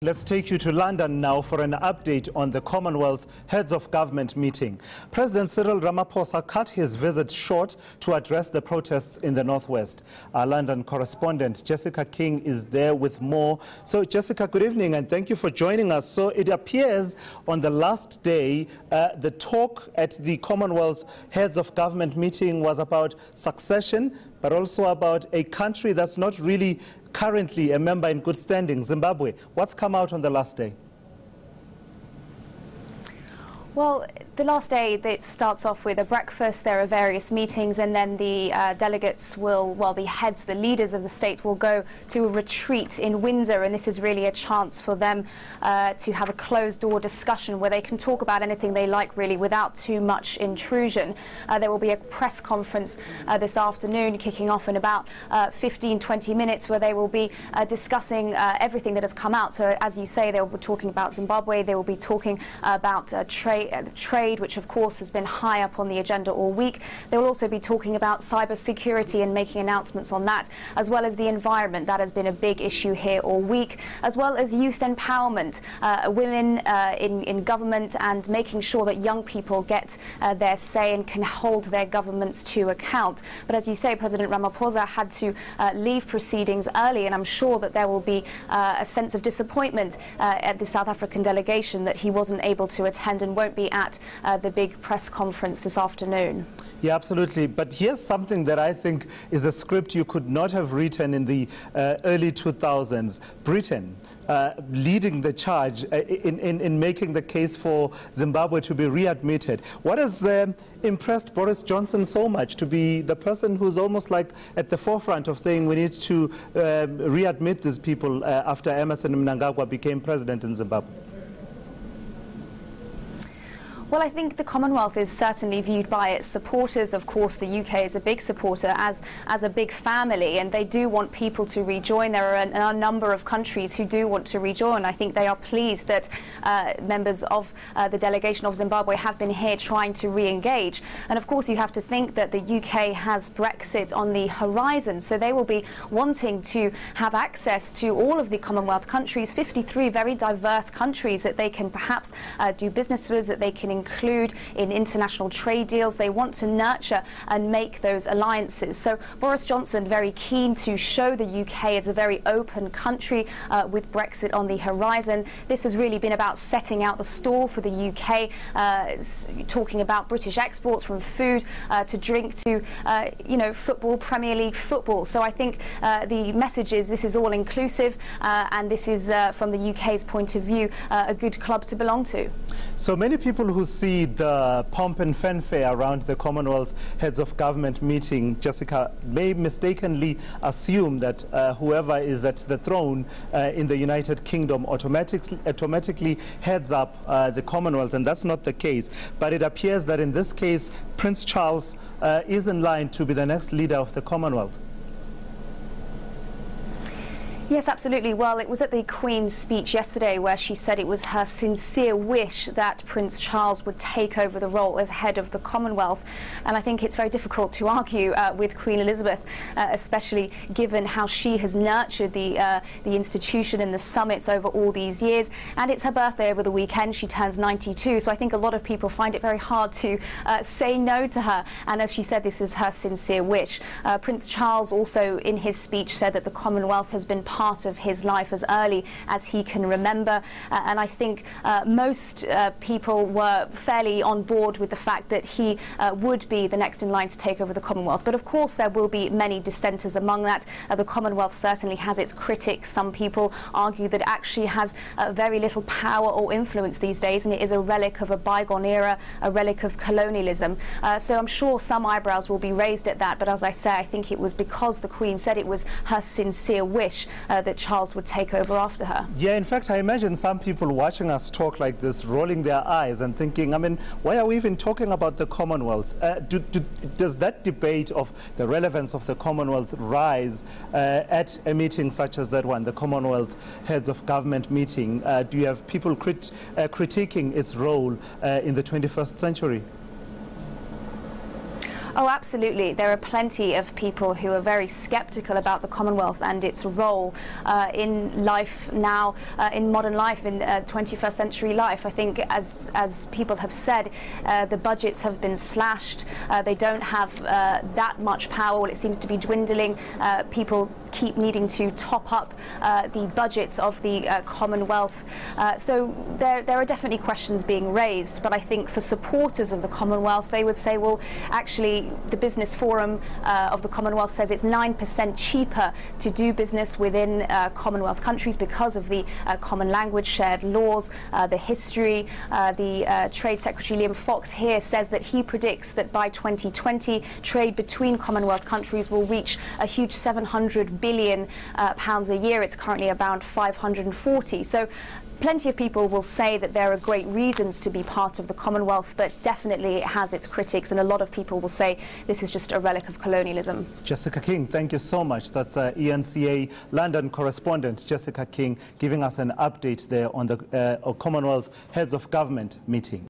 Let's take you to London now for an update on the Commonwealth Heads of Government meeting. President Cyril Ramaphosa cut his visit short to address the protests in the northwest. Our London correspondent Jessica King is there with more. So Jessica, good evening and thank you for joining us. So it appears on the last day, the talk at the Commonwealth Heads of Government meeting was about succession, but also about a country that's not really currently a member in good standing, Zimbabwe. What's come out on the last day? Well, the last day, it starts off with a breakfast. There are various meetings, and then the delegates will, the heads, the leaders of the state will go to a retreat in Windsor, and this is really a chance for them to have a closed-door discussion where they can talk about anything they like, really, without too much intrusion. There will be a press conference this afternoon, kicking off in about 15-20 minutes, where they will be discussing everything that has come out. So, as you say, they will be talking about Zimbabwe. They will be talking about trade, which of course has been high up on the agenda all week. They will also be talking about cyber security and making announcements on that, as well as the environment. That has been a big issue here all week, as well as youth empowerment, women in government, and making sure that young people get their say and can hold their governments to account. But as you say, President Ramaphosa had to leave proceedings early, and I'm sure that there will be a sense of disappointment at the South African delegation that he wasn't able to attend and won't be at the big press conference this afternoon. Yeah, absolutely. But here's something that I think is a script you could not have written in the early 2000s. Britain leading the charge in making the case for Zimbabwe to be readmitted. What has impressed Boris Johnson so much to be the person who's almost like at the forefront of saying we need to readmit these people after Emmerson Mnangagwa became president in Zimbabwe? Well, I think the Commonwealth is certainly viewed by its supporters. Of course, the UK is a big supporter, as a big family, and they do want people to rejoin. There are a number of countries who do want to rejoin. I think they are pleased that members of the delegation of Zimbabwe have been here trying to re-engage. And of course, you have to think that the UK has Brexit on the horizon, so they will be wanting to have access to all of the Commonwealth countries, 53 very diverse countries that they can perhaps do business with, that they can include in international trade deals. They want to nurture and make those alliances. So Boris Johnson very keen to show the UK as a very open country with Brexit on the horizon. This has really been about setting out the stall for the UK, talking about British exports from food to drink to, football, Premier League football. So I think the message is this is all inclusive and this is, from the UK's point of view, a good club to belong to. So many people who see the pomp and fanfare around the Commonwealth Heads of Government meeting, Jessica, may mistakenly assume that whoever is at the throne in the United Kingdom automatically heads up the Commonwealth, and that's not the case. But it appears that in this case, Prince Charles is in line to be the next leader of the Commonwealth. Yes, absolutely. Well, it was at the Queen's speech yesterday where she said it was her sincere wish that Prince Charles would take over the role as head of the Commonwealth. And I think it's very difficult to argue with Queen Elizabeth, especially given how she has nurtured the institution and the summits over all these years. And it's her birthday over the weekend. She turns 92. So I think a lot of people find it very hard to say no to her. And as she said, this is her sincere wish. Prince Charles also in his speech said that the Commonwealth has been part of his life as early as he can remember, and I think most people were fairly on board with the fact that he would be the next in line to take over the Commonwealth. But of course there will be many dissenters among that. The Commonwealth certainly has its critics. Some people argue that it actually has very little power or influence these days, and it is a relic of a bygone era, a relic of colonialism. So I'm sure some eyebrows will be raised at that, but as I say, I think it was because the Queen said it was her sincere wish that Charles would take over after her. Yeah, in fact, I imagine some people watching us talk like this, rolling their eyes and thinking, I mean, why are we even talking about the Commonwealth? Does that debate of the relevance of the Commonwealth rise at a meeting such as that one, the Commonwealth Heads of Government meeting? Do you have people critiquing its role in the 21st century? Oh, absolutely. There are plenty of people who are very sceptical about the Commonwealth and its role in life now, in modern life, in 21st century life. I think, as people have said, the budgets have been slashed. They don't have that much power. Well, it seems to be dwindling. People keep needing to top up the budgets of the Commonwealth. So there are definitely questions being raised. But I think for supporters of the Commonwealth, they would say, well, actually, the Business Forum of the Commonwealth says it's 9% cheaper to do business within Commonwealth countries because of the common language, shared laws, the history. The Trade Secretary Liam Fox here says that he predicts that by 2020, trade between Commonwealth countries will reach a huge £700 billion a year. It's currently around 540. So plenty of people will say that there are great reasons to be part of the Commonwealth, but definitely it has its critics, and a lot of people will say this is just a relic of colonialism. Jessica King, thank you so much. That's ENCA London correspondent Jessica King giving us an update there on the Commonwealth Heads of Government meeting.